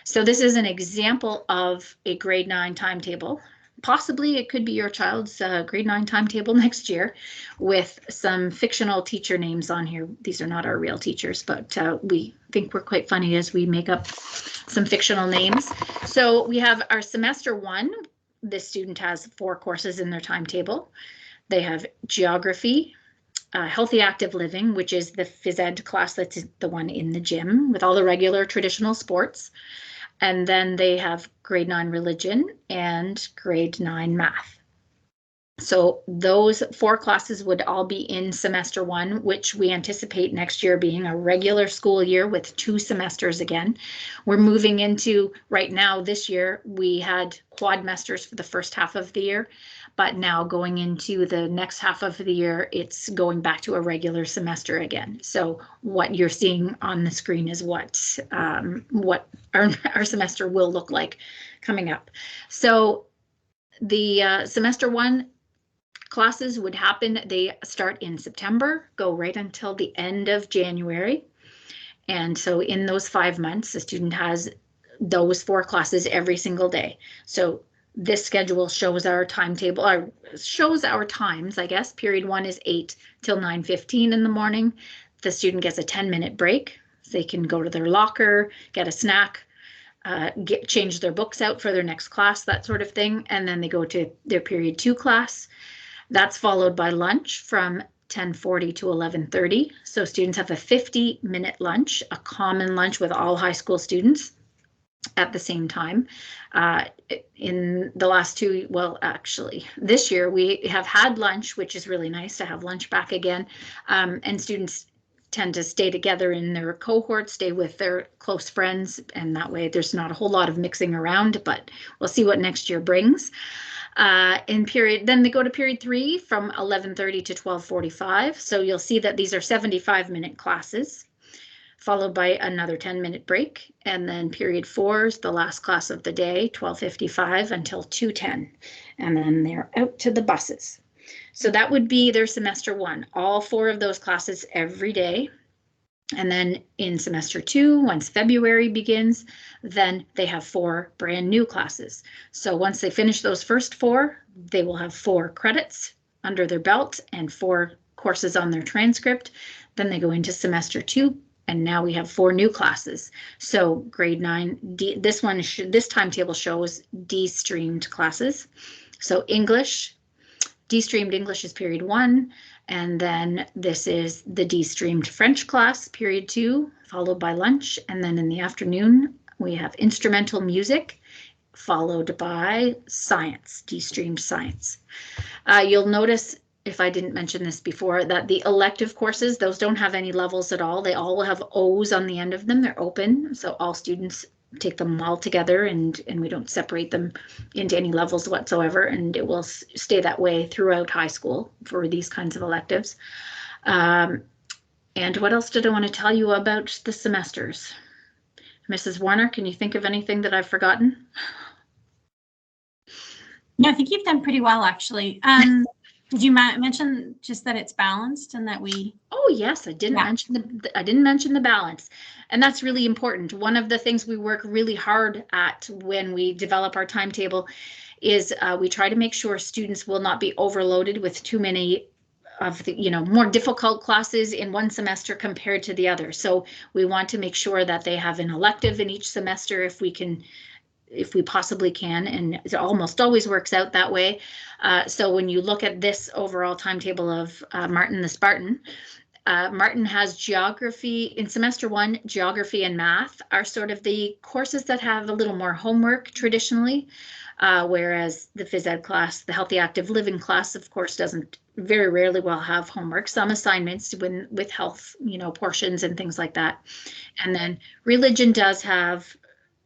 So this is an example of a grade 9 timetable. Possibly it could be your child's grade 9 timetable next year with some fictional teacher names on here. These are not our real teachers, but we think we're quite funny as we make up some fictional names. So we have our semester 1. This student has 4 courses in their timetable. They have geography, healthy active living, which is the phys ed class that's the one in the gym with all the regular traditional sports. And then they have grade 9 religion and grade 9 math. So those 4 classes would all be in semester 1, which we anticipate next year being a regular school year with 2 semesters again. We're moving into, right now this year, we had quadmesters for the first half of the year, but now going into the next half of the year, it's going back to a regular semester again. So what you're seeing on the screen is what our semester will look like coming up. So the semester 1 classes would happen. They start in September, go right until the end of January. And so in those 5 months, the student has those 4 classes every single day. So this schedule shows our timetable, or shows our times, I guess. Period 1 is 8 till 9:15 in the morning. The student gets a 10-minute break. So they can go to their locker, get a snack, change their books out for their next class, that sort of thing. And then they go to their period 2 class. That's followed by lunch from 10:40 to 11:30. So students have a 50-minute lunch, a common lunch with all high school students at the same time. In the last 2, well, actually, this year we have had lunch, which is really nice to have lunch back again. And students tend to stay together in their cohort, stay with their close friends, and that way there's not a whole lot of mixing around, but we'll see what next year brings. Then they go to period 3 from 11:30 to 12:45. So you'll see that these are 75-minute classes, followed by another 10-minute break. And then period 4 is the last class of the day, 12:55 until 2:10. And then they're out to the buses. So that would be their semester 1, all 4 of those classes every day. And then in semester 2, once February begins, then they have 4 brand new classes. So once they finish those first 4, they will have 4 credits under their belt and 4 courses on their transcript. Then they go into semester 2, and now we have 4 new classes. So grade 9, this timetable shows D-streamed classes. So English, D-streamed English is period 1. And then this is the D-streamed French class, period 2, followed by lunch. And then in the afternoon, we have instrumental music, followed by science, D-streamed science. You'll notice, if I didn't mention this before, that the elective courses, those don't have any levels at all. They all will have O's on the end of them. They're open, so all students take them all together, and we don't separate them into any levels whatsoever, and it will stay that way throughout high school for these kinds of electives. And what else did I want to tell you about the semesters? Mrs. Warner, can you think of anything that I've forgotten? No, I think you've done pretty well, actually. Did you mention just that it's balanced and that we? Oh yes, I didn't mention the balance, and that's really important. One of the things we work really hard at when we develop our timetable is we try to make sure students will not be overloaded with too many of the more difficult classes in one semester compared to the other. So we want to make sure that they have an elective in each semester if we possibly can, and it almost always works out that way. So when you look at this overall timetable of Martin the Spartan, Martin has geography in semester 1. Geography and math are sort of the courses that have a little more homework traditionally, whereas the phys ed class, the healthy active living class, of course, very rarely will have homework. Some assignments with health, portions and things like that. And then religion does have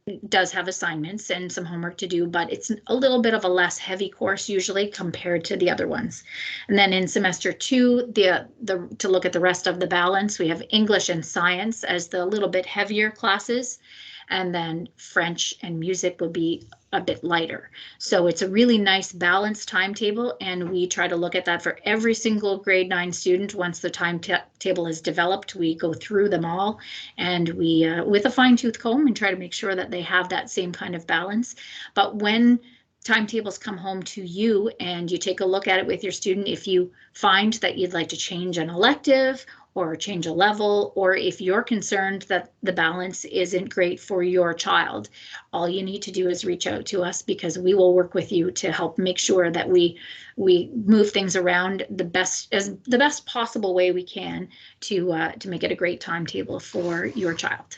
assignments and some homework to do, but it's a little bit of a less heavy course usually compared to the other ones. And then in semester 2, to look at the rest of the balance, we have English and science as the little bit heavier classes, and then French and music would be a bit lighter. So it's a really nice balanced timetable, and we try to look at that for every single grade 9 student. Once the timetable is developed, we go through them all, and we with a fine-tooth comb, and try to make sure that they have that same kind of balance. But when timetables come home to you and you take a look at it with your student, if you find that you'd like to change an elective or change a level, or if you're concerned that the balance isn't great for your child, all you need to do is reach out to us, because we will work with you to help make sure that we move things around the best possible way we can to make it a great timetable for your child.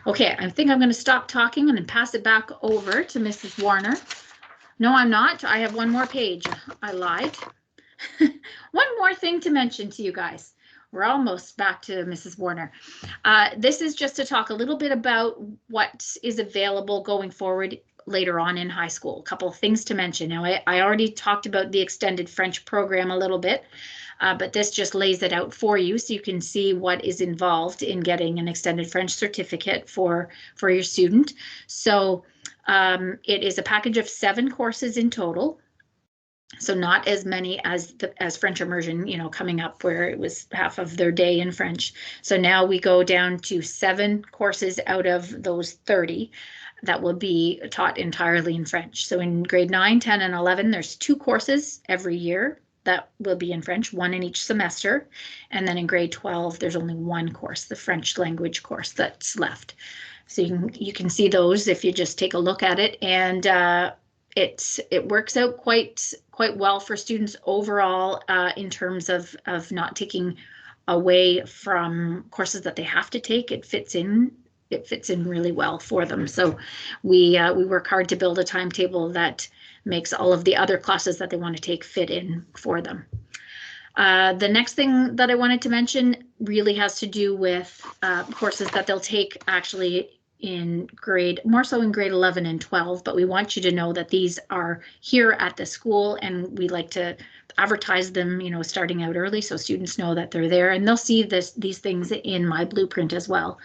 Okay, I think I'm going to stop talking and then pass it back over to Mrs. Warner. No, I'm not. I have one more page. I lied. One more thing to mention to you guys. We're almost back to Mrs. Warner. This is just to talk a little bit about what is available going forward later on in high school. A couple of things to mention. Now, I already talked about the extended French program a little bit, but this just lays it out for you so you can see what is involved in getting an extended French certificate for your student. So it is a package of 7 courses in total. So not as many as French immersion, coming up where it was half of their day in French. So now we go down to 7 courses out of those 30 that will be taught entirely in French. So in grade 9, 10, and 11, there's 2 courses every year that will be in French, 1 in each semester. And then in grade 12, there's only 1 course, the French language course, that's left. So you can see those if you just take a look at it, and it works out quite well for students overall in terms of not taking away from courses that they have to take. It fits in really well for them. So we work hard to build a timetable that makes all of the other classes that they want to take fit in for them. The next thing that I wanted to mention really has to do with courses that they'll take actually more so in grade 11 and 12, but we want you to know that these are here at the school, and we like to advertise them, starting out early so students know that they're there, and they'll see these things in my blueprint as well.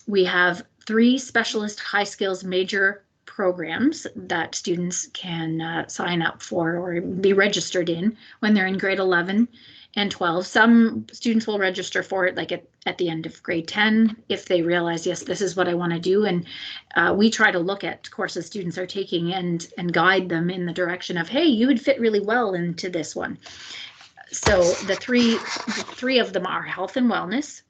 We have 3 specialist high skills major programs that students can sign up for or be registered in when they're in grade 11. and 12. Some students will register for it like at the end of grade 10 if they realize, yes, this is what I want to do. And we try to look at courses students are taking and guide them in the direction of, hey, you would fit really well into this one. So the three of them are health and wellness,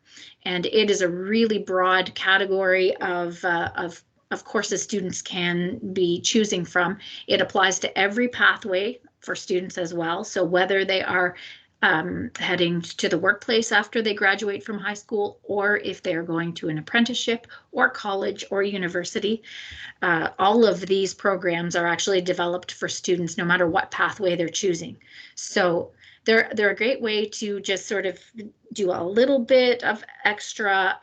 and it is a really broad category of courses students can be choosing from. It applies to every pathway for students as well. So whether they are heading to the workplace after they graduate from high school, or if they're going to an apprenticeship or college or university, all of these programs are actually developed for students no matter what pathway they're choosing. So they're a great way to just sort of do a little bit of extra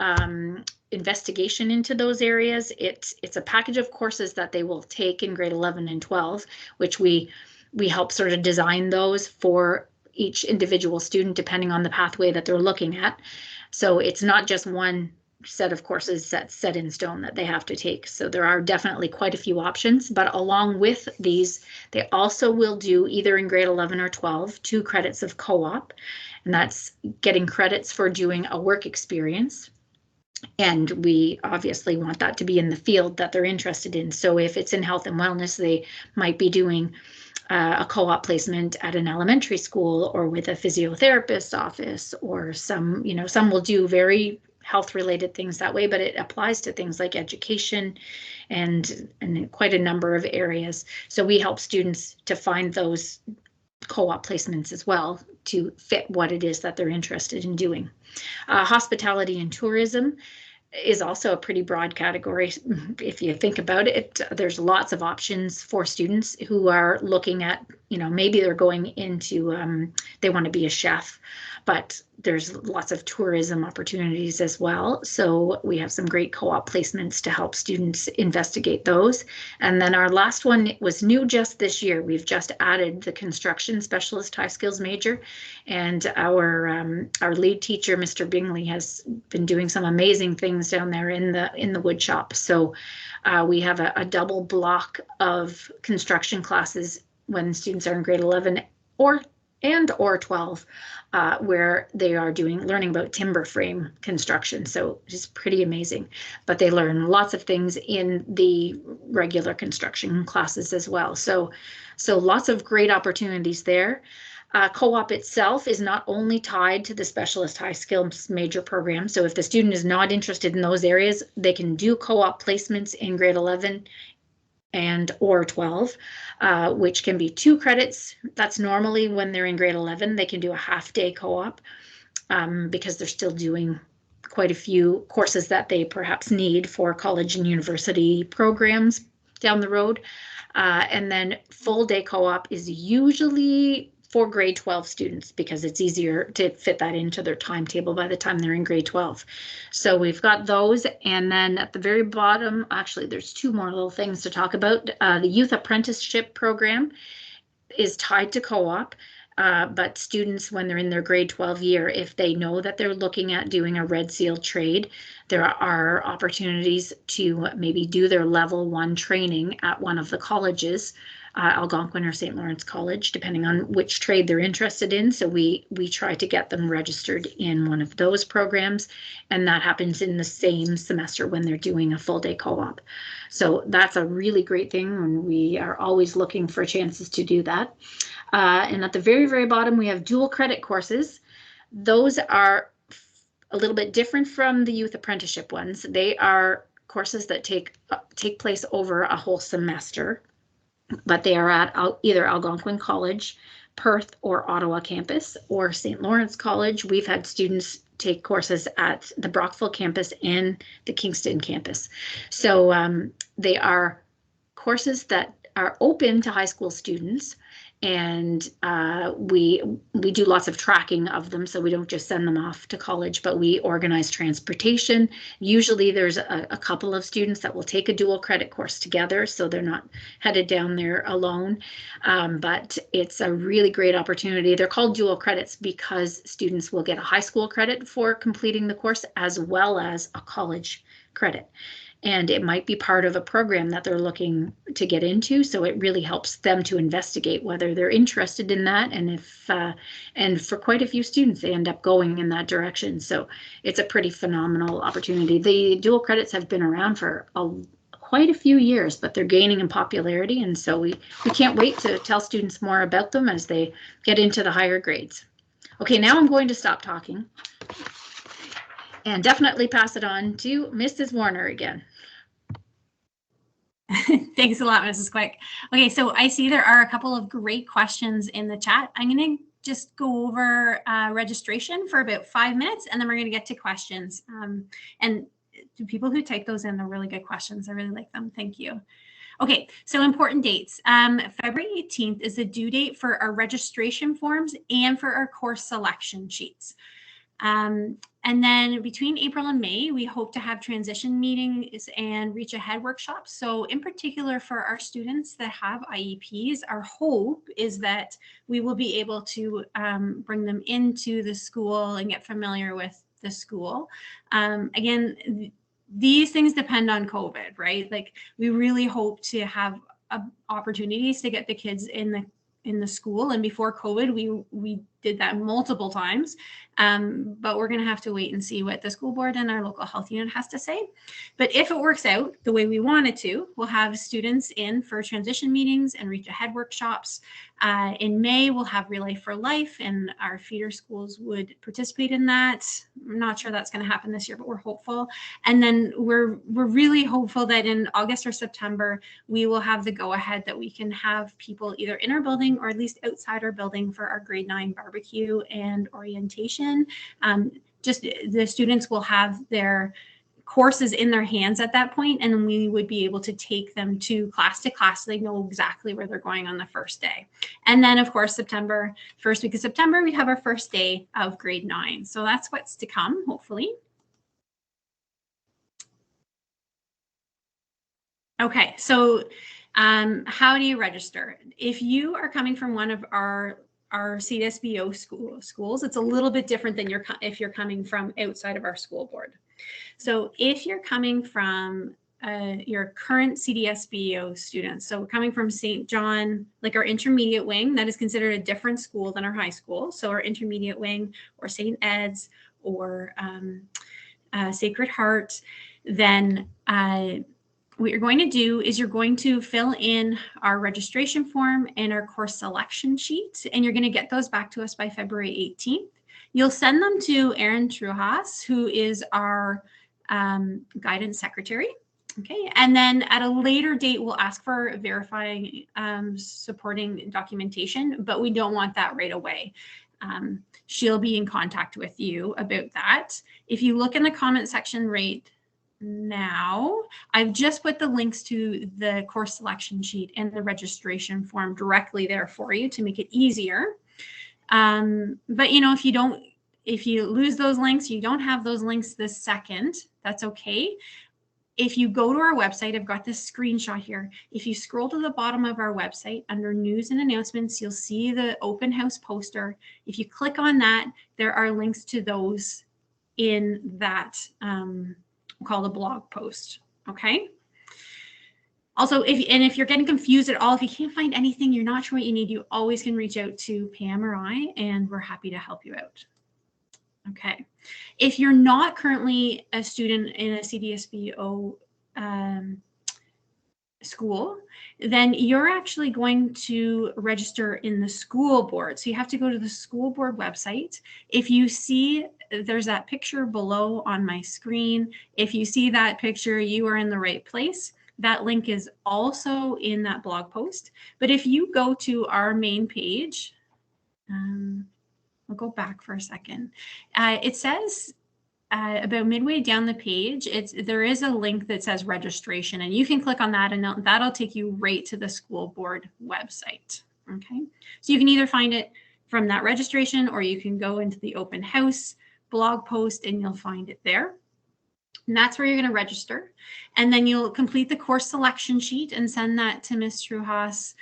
investigation into those areas. It's a package of courses that they will take in grade 11 and 12, which we help sort of design those for each individual student depending on the pathway that they're looking at. So it's not just one set of courses that's set in stone that they have to take. So there are definitely quite a few options, but along with these, they also will do either in grade 11 or 12, 2 credits of co-op, and that's getting credits for doing a work experience. And we obviously want that to be in the field that they're interested in. So if it's in health and wellness, they might be doing a co-op placement at an elementary school or with a physiotherapist's office, or some will do very health related things that way, but it applies to things like education and quite a number of areas. So we help students to find those co-op placements as well to fit what it is that they're interested in doing. Hospitality and tourism is also a pretty broad category. If you think about it, there's lots of options for students who are looking at, maybe they're going into, they want to be a chef, but there's lots of tourism opportunities as well. So we have some great co-op placements to help students investigate those. And then our last one was new just this year. We've just added the construction specialist high skills major, and our lead teacher, Mr. Bingley, has been doing some amazing things down there in the wood shop. So we have a double block of construction classes when students are in grade 11 or 12, where they are learning about timber frame construction. So it's pretty amazing, but they learn lots of things in the regular construction classes as well. So lots of great opportunities there. Co-op itself is not only tied to the specialist high skills major program. So if the student is not interested in those areas, they can do co-op placements in grade 11 or 12, which can be 2 credits. That's normally when they're in grade 11, they can do a half-day co-op because they're still doing quite a few courses that they perhaps need for college and university programs down the road. And then full-day co-op is usually for grade 12 students because it's easier to fit that into their timetable by the time they're in grade 12. So we've got those, and then at the very bottom, actually there's 2 more little things to talk about. The youth apprenticeship program is tied to co-op, but students, when they're in their grade 12 year, if they know that they're looking at doing a Red Seal trade, there are opportunities to maybe do their level 1 training at one of the colleges, Algonquin or St. Lawrence College, depending on which trade they're interested in. So we try to get them registered in one of those programs, and that happens in the same semester when they're doing a full day co-op. So that's a really great thing, and we are always looking for chances to do that. And at the very, very bottom, we have dual credit courses. Those are a little bit different from the youth apprenticeship ones. They are courses that take place over a whole semester, but they are at either Algonquin College, Perth or Ottawa campus, or St. Lawrence College. We've had students take courses at the Brockville campus and the Kingston campus. So they are courses that are open to high school students, and we do lots of tracking of them, so we don't just send them off to college, but we organize transportation. Usually there's a couple of students that will take a dual credit course together, so they're not headed down there alone, but it's a really great opportunity. They're called dual credits because students will get a high school credit for completing the course as well as a college credit. and it might be part of a program that they're looking to get into. So it really helps them to investigate whether they're interested in that, and if and for quite a few students, they end up going in that direction. So it's a pretty phenomenal opportunity. The dual credits have been around for quite a few years, but they're gaining in popularity, and so we can't wait to tell students more about them as they get into the higher grades. Okay, now I'm going to stop talking and definitely pass it on to Mrs. Warner again. Thanks a lot, Mrs. Quick. Okay, so I see there are a couple of great questions in the chat. I'm going to just go over registration for about 5 minutes, and then we're going to get to questions. And to people who type those in, they're really good questions. I really like them. Thank you. Okay, so important dates. February 18th is the due date for our registration forms and for our course selection sheets. And then between April and May, we hope to have transition meetings and reach ahead workshops. So in particular for our students that have IEPs, our hope is that we will be able to bring them into the school and get familiar with the school. Again, these things depend on COVID, right? Like we really hope to have opportunities to get the kids in the school, and before COVID, we did that multiple times, but we're going to have to wait and see what the school board and our local health unit has to say. But if it works out the way we want it to, we'll have students in for transition meetings and reach ahead workshops. In May, we'll have Relay for Life, and our feeder schools would participate in that. I'm not sure that's going to happen this year, but we're hopeful. And then we're really hopeful that in August or September, we will have the go-ahead that we can have people either in our building or at least outside our building for our grade 9 barbecue and orientation. Just the students will have their courses in their hands at that point, and we would be able to take them to class. So they know exactly where they're going on the first day. And then of course, first week of September, we have our first day of grade 9. So that's what's to come, hopefully. Okay, so how do you register? If you are coming from one of our CDSBO schools, it's a little bit different than if you're coming from outside of our school board. So if you're coming from your current CDSBO students, so we're coming from St. John, like our intermediate wing, that is considered a different school than our high school. So our intermediate wing, or St. Ed's, or Sacred Heart, then what you're going to do is you're going to fill in our registration form and our course selection sheet, and you're going to get those back to us by February 18th. You'll send them to Erin Trujas, who is our guidance secretary. Okay, and then at a later date, we'll ask for verifying supporting documentation, but we don't want that right away. She'll be in contact with you about that. If you look in the comment section right now, I've just put the links to the course selection sheet and the registration form directly there for you to make it easier. But you know, if you lose those links, you don't have those links this second, that's okay. If you go to our website, I've got this screenshot here. If you scroll to the bottom of our website under news and announcements, you'll see the open house poster. If you click on that, there are links to those in that we'll call the blog post. Okay. Also, if you're getting confused at all, if you can't find anything, you're not sure what you need, you always can reach out to Pam or I, and we're happy to help you out. Okay. If you're not currently a student in a CDSBO school, then you're actually going to register in the school board. So you have to go to the school board website. If you see, there's that picture below on my screen. If you see that picture, you are in the right place. That link is also in that blog post. But if you go to our main page, I'll go back for a second. It says about midway down the page, there is a link that says registration, and you can click on that, and that'll take you right to the school board website. Okay, so you can either find it from that registration, or you can go into the open house blog post and you'll find it there. And that's where you're going to register, and then you'll complete the course selection sheet and send that to Ms. Trujas.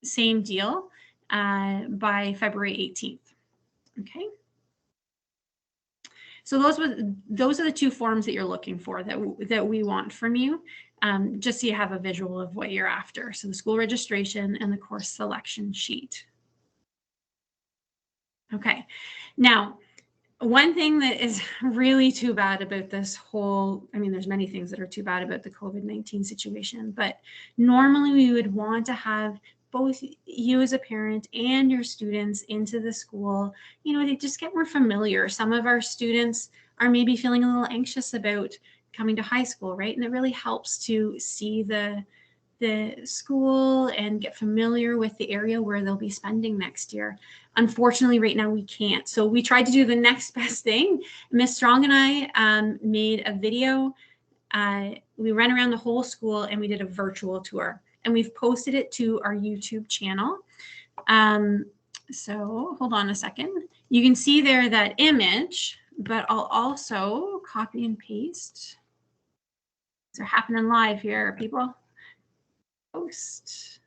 Same deal. By February 18th. Okay. So those are the two forms that you're looking for that we want from you, just so you have a visual of what you're after. So the school registration and the course selection sheet. Okay, now one thing that is really too bad about this whole, I mean, there's many things that are too bad about the COVID-19 situation, but normally we would want to have both you as a parent and your students into the school, you know, they just get more familiar. Some of our students are maybe feeling a little anxious about coming to high school, right? And it really helps to see the school and get familiar with the area where they'll be spending next year. Unfortunately, right now we can't. So we tried to do the next best thing. Miss Strong and I made a video. We ran around the whole school and we did a virtual tour. And we've posted it to our YouTube channel. So hold on a second. You can see there that image, but I'll also copy and paste. These are happening live here, people. Post.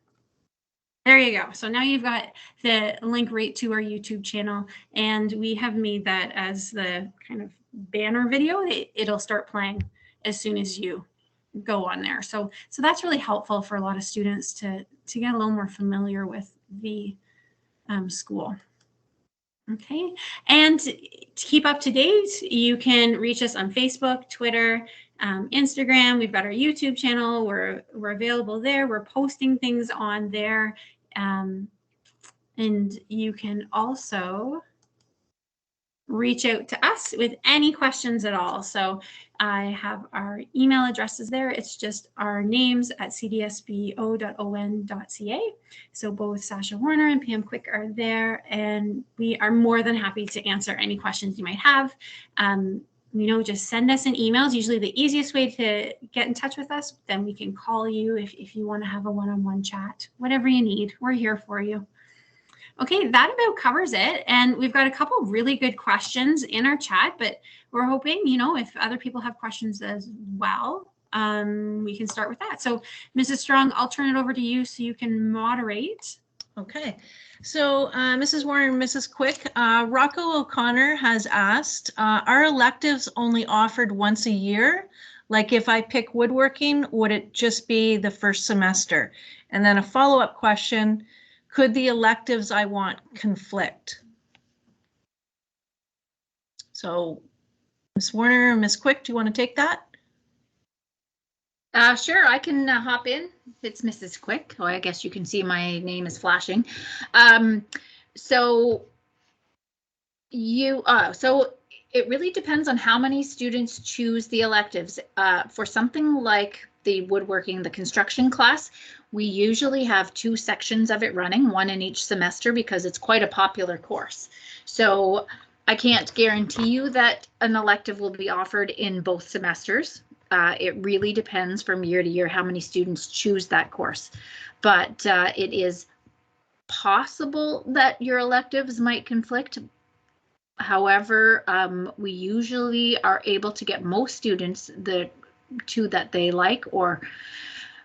There you go. So now you've got the link right to our YouTube channel, and we have made that as the kind of banner video. It'll start playing as soon as you go on there. So that's really helpful for a lot of students to get a little more familiar with the school. Okay, and to keep up to date, you can reach us on Facebook, Twitter, Instagram. We've got our YouTube channel. We're available there. We're posting things on there, and you can also reach out to us with any questions at all. So I have our email addresses there. It's just our names at cdsbo.on.ca. So both Sasha Warner and Pam Quick are there, and we are more than happy to answer any questions you might have. You know, just send us an email. It's usually the easiest way to get in touch with us. Then we can call you if you want to have a one-on-one chat. Whatever you need, we're here for you. Okay, that about covers it. And we've got a couple really good questions in our chat, but we're hoping, you know, if other people have questions as well, we can start with that. So Mrs. Strong, I'll turn it over to you so you can moderate. Okay, so Mrs. Warner and Mrs. Quick, Rocco O'Connor has asked, are electives only offered once a year? Like if I pick woodworking, would it just be the first semester? And then a follow-up question, could the electives I want conflict? So Ms. Warner and Ms. Quick, do you want to take that? Sure, I can hop in. It's Mrs. Quick. Oh, I guess you can see my name is flashing. So it really depends on how many students choose the electives. For something like the woodworking, the construction class, we usually have 2 sections of it running, 1 in each semester, because it's quite a popular course. So I can't guarantee you that an elective will be offered in both semesters. It really depends from year to year how many students choose that course. But it is possible that your electives might conflict. However, we usually are able to get most students the 2 that they like, or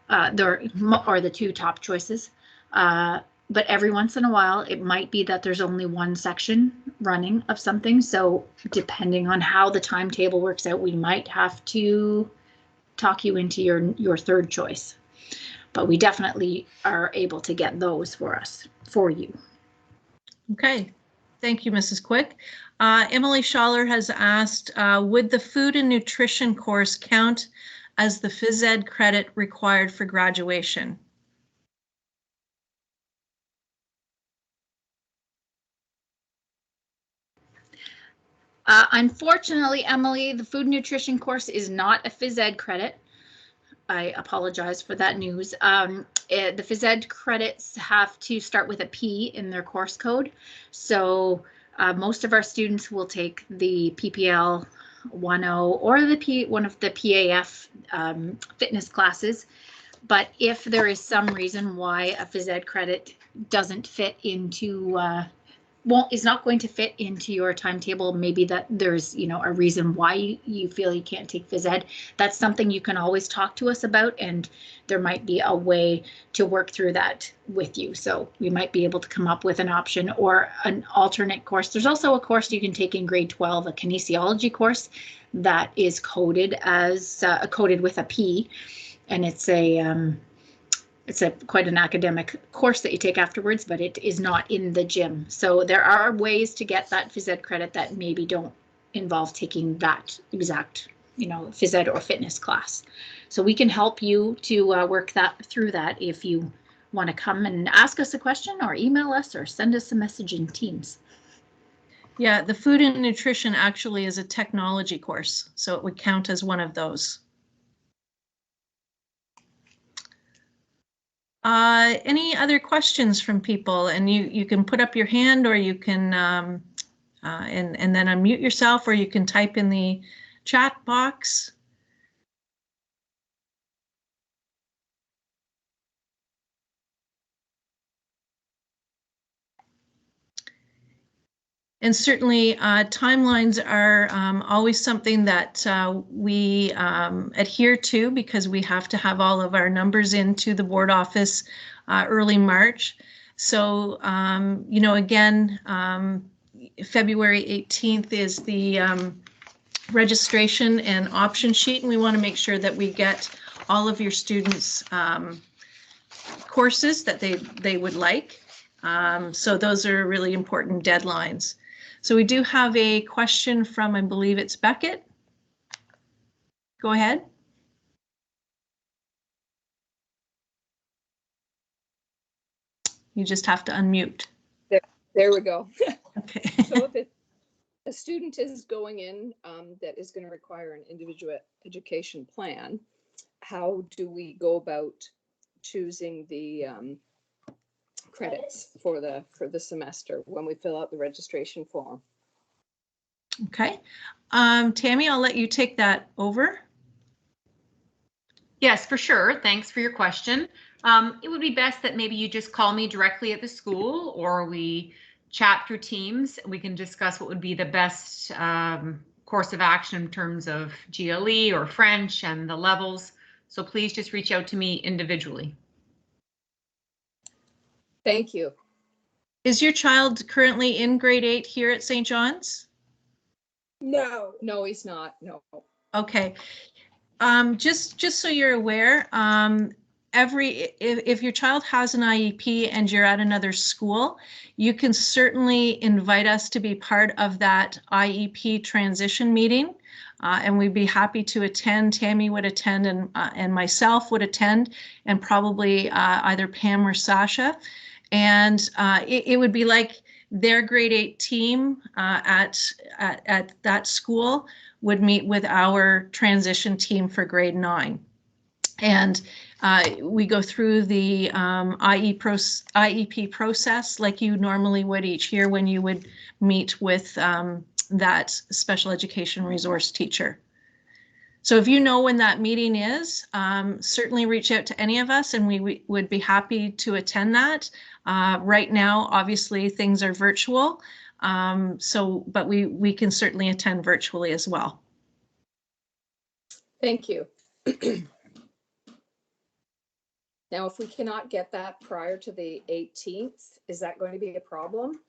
the 2 top choices. But every once in a while, it might be that there's only 1 section running of something. So depending on how the timetable works out, we might have to talk you into your 3rd choice. But we definitely are able to get those for you. Okay, thank you, Mrs. Quick. Emily Schaller has asked, would the food and nutrition course count as the phys ed credit required for graduation? Unfortunately, Emily, the food nutrition course is not a phys ed credit. I apologize for that news. The phys ed credits have to start with a P in their course code. So most of our students will take the PPL 1.0 or one of the PAF fitness classes. But if there is some reason why a phys ed credit doesn't fit into is not going to fit into your timetable. Maybe that there's, you know, a reason why you feel you can't take phys ed. That's something you can always talk to us about, and there might be a way to work through that with you. So we might be able to come up with an option or an alternate course. There's also a course you can take in grade 12, a kinesiology course that is coded as coded with a P, and it's a quite an academic course that you take afterwards, but it is not in the gym. So there are ways to get that phys ed credit that maybe don't involve taking that exact, you know, phys ed or fitness class. So we can help you to work through that if you want to come and ask us a question or email us or send us a message in Teams. Yeah, the food and nutrition actually is a technology course, so it would count as one of those. Any other questions from people? And you can put up your hand, or you can and then unmute yourself, or you can type in the chat box. And certainly timelines are always something that we adhere to, because we have to have all of our numbers into the board office early March. So, you know, again, February 18th is the registration and option sheet, and we want to make sure that we get all of your students courses that they would like. So those are really important deadlines. So we do have a question from, I believe it's Beckett. Go ahead. You just have to unmute. There we go. Okay. So if a student is going in that is going to require an individual education plan, how do we go about choosing the credits for the semester when we fill out the registration form? Okay. Tammy, I'll let you take that over. Yes, for sure. Thanks for your question. It would be best that maybe you just call me directly at the school, or we chat through Teams. We can discuss what would be the best course of action in terms of GLE or French and the levels. So please just reach out to me individually. Thank you. Is your child currently in grade 8 here at St. John's? No, he's not. No. Okay. Just so you're aware, if your child has an IEP and you're at another school, you can certainly invite us to be part of that IEP transition meeting, and we'd be happy to attend. Tammy would attend, and myself would attend, and probably either Pam or Sasha. And it would be like their grade 8 team at that school would meet with our transition team for grade 9. And we go through the IEP process like you normally would each year when you would meet with that special education resource teacher. So if you know when that meeting is, certainly reach out to any of us, and we would be happy to attend that. Right now, obviously, things are virtual, but we can certainly attend virtually as well. Thank you. Now, if we cannot get that prior to the 18th, is that going to be a problem?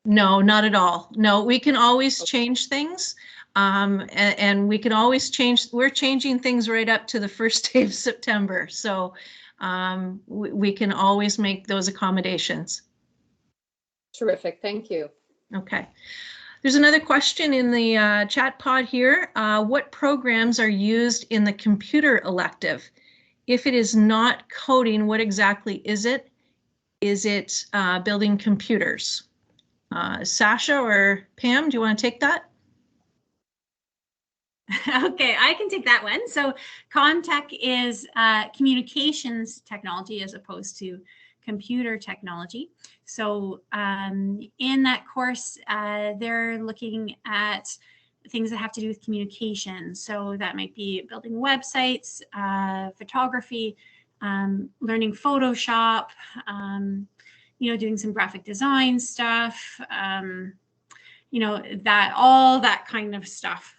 No, not at all. No, we can always change things. And we can always change, we're changing things right up to the first day of September. So we can always make those accommodations. Terrific, thank you. Okay. There's another question in the chat pod here. What programs are used in the computer elective? If it is not coding, what exactly is it? Is it building computers? Sasha or Pam, do you want to take that? Okay, I can take that one. So Comtech is communications technology as opposed to computer technology. So in that course, they're looking at things that have to do with communication. So that might be building websites, photography, learning Photoshop, doing some graphic design stuff, all that kind of stuff.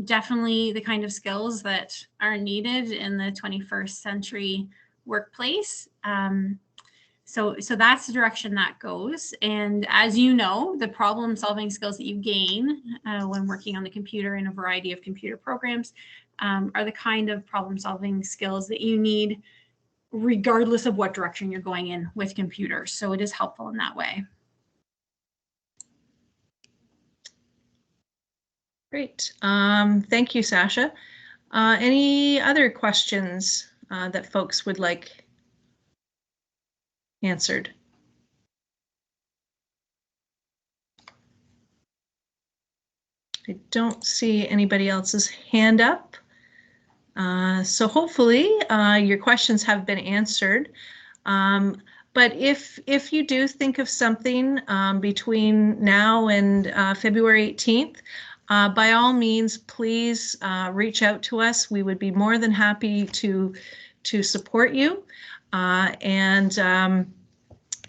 Definitely the kind of skills that are needed in the 21st century workplace. So that's the direction that goes. And as you know, the problem solving skills that you gain when working on the computer in a variety of computer programs are the kind of problem solving skills that you need regardless of what direction you're going in with computers. So it is helpful in that way. Great. Thank you, Sasha. Any other questions that folks would like answered? I don't see anybody else's hand up. So hopefully your questions have been answered. But if you do think of something between now and February 18th, by all means, please reach out to us. We would be more than happy to support you.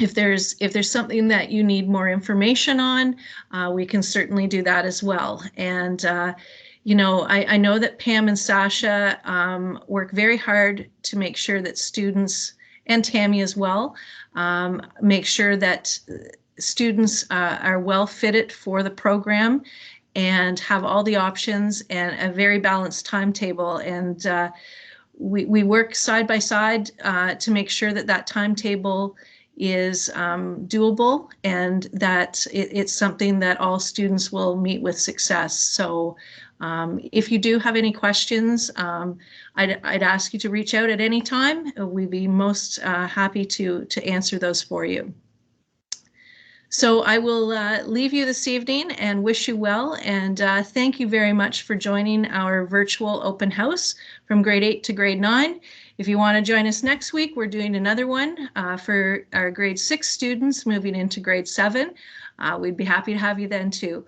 If there's something that you need more information on, we can certainly do that as well. And I know that Pam and Sasha work very hard to make sure that students, and Tammy as well, make sure that students are well fitted for the program and have all the options and a very balanced timetable. And we work side by side to make sure that timetable is doable and that it's something that all students will meet with success. So if you do have any questions, I'd ask you to reach out at any time. We'd be most happy to answer those for you. So I will leave you this evening and wish you well, and thank you very much for joining our virtual open house from grade 8 to grade 9. If you want to join us next week, we're doing another one for our grade 6 students moving into grade 7. We'd be happy to have you then too.